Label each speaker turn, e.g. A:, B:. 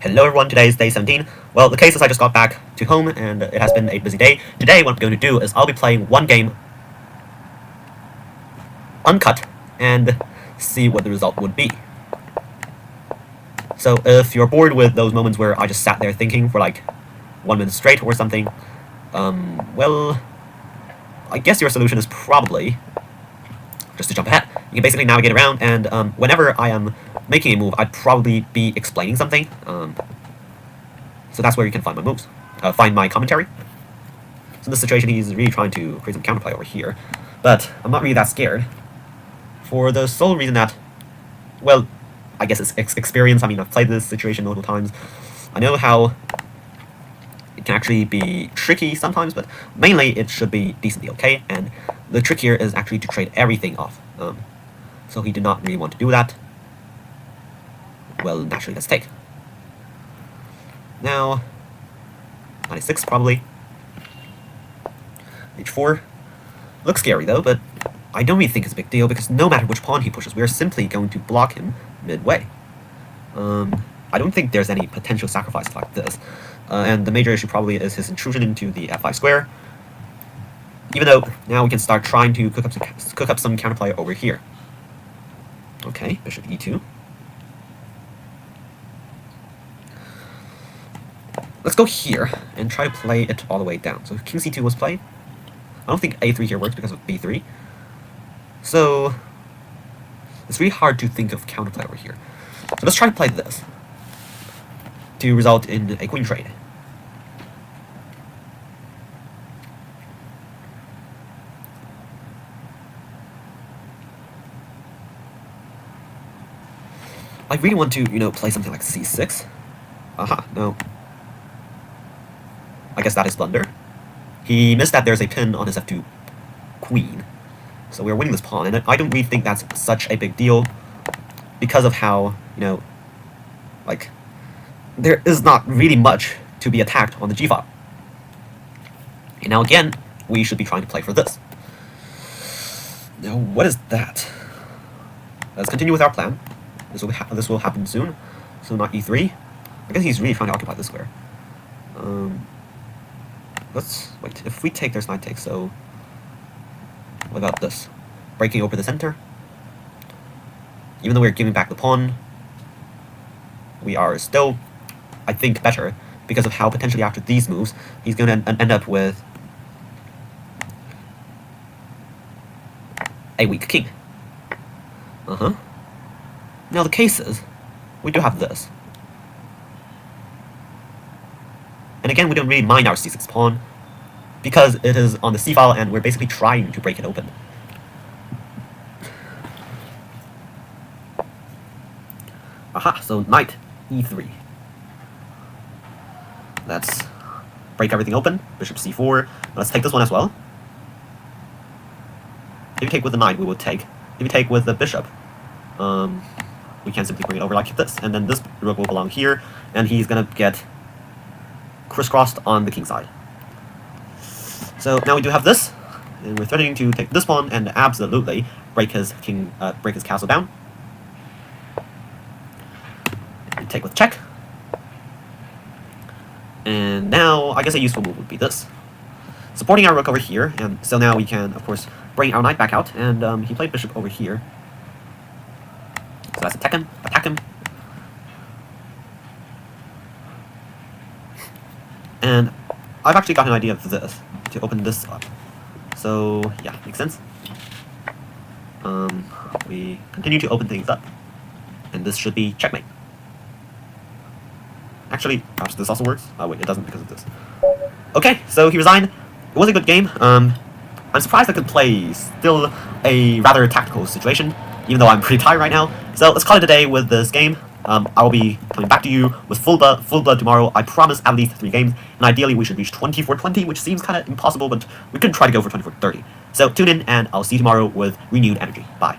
A: Hello everyone, today is day 17. Well, the case is I just got back to home and it has been a busy day. Today what I'm going to do is I'll be playing one game uncut and see what the result would be. So if you're bored with those moments where I just sat there thinking for like 1 minute straight or something, well, I guess your solution is probably just to jump ahead. You can basically navigate around, and whenever I am making a move, I'd probably be explaining something. So that's where you can find my moves, find my commentary. So in this situation, he's really trying to create some counterplay over here, but I'm not really that scared, for the sole reason that, well, I guess it's experience. I mean, I've played this situation multiple times. I know how it can actually be tricky sometimes, but mainly it should be decently okay, and the trick here is actually to trade everything off. So he did not really want to do that. Well, naturally, let's take. Now, 96 probably. H4. Looks scary though, but I don't really think it's a big deal, because no matter which pawn he pushes, we are simply going to block him midway. I don't think there's any potential sacrifice like this. And the major issue probably is his intrusion into the f5 square. Even though now we can start trying to cook up some counterplay over here. Okay, bishop e2. Let's go here and try to play it all the way down. So king c2 was played. I don't think a3 here works because of b3. So it's really hard to think of counterplay over here. So let's try to play this to result in a queen trade. I really want to, play something like c6. Aha, no. I guess that is blunder. He missed that there's a pin on his f2 queen. So we're winning this pawn, and I don't really think that's such a big deal because of how, like, there is not really much to be attacked on the g file. And now again, we should be trying to play for this. Now, what is that? Let's continue with our plan. This will happen soon. So not e3. I guess he's really trying to occupy this square. Let's wait. If we take, there's knight takes. So what about this? Breaking open the center. Even though we're giving back the pawn, we are still, I think, better because of how potentially after these moves he's going to end up with a weak king. Now the case is, we do have this. And again, we don't really mind our c6 pawn, because it is on the c file and we're basically trying to break it open. Aha, so knight e3. Let's break everything open. Bishop c4. Let's take this one as well. If you take with the knight, we would take. If you take with the bishop, we can simply bring it over like this, and then this rook will belong here, and he's gonna get crisscrossed on the king side. So now we do have this, and we're threatening to take this pawn and absolutely break his castle down. And take with check. And now I guess a useful move would be this, supporting our rook over here, and so now we can of course bring our knight back out, and he played bishop over here. So let's attack him. And I've actually got an idea of this, to open this up. So yeah, makes sense. We continue to open things up, and this should be checkmate. Actually, perhaps this also works. Oh wait, it doesn't because of this. Okay, so he resigned. It was a good game. I'm surprised I could play still a rather tactical situation, even though I'm pretty tired right now. So let's call it a day with this game. I will be coming back to you with full blood tomorrow. I promise at least 3 games, and ideally we should reach 24-20, which seems kind of impossible, but we could try to go for 24-30. So tune in, and I'll see you tomorrow with renewed energy. Bye.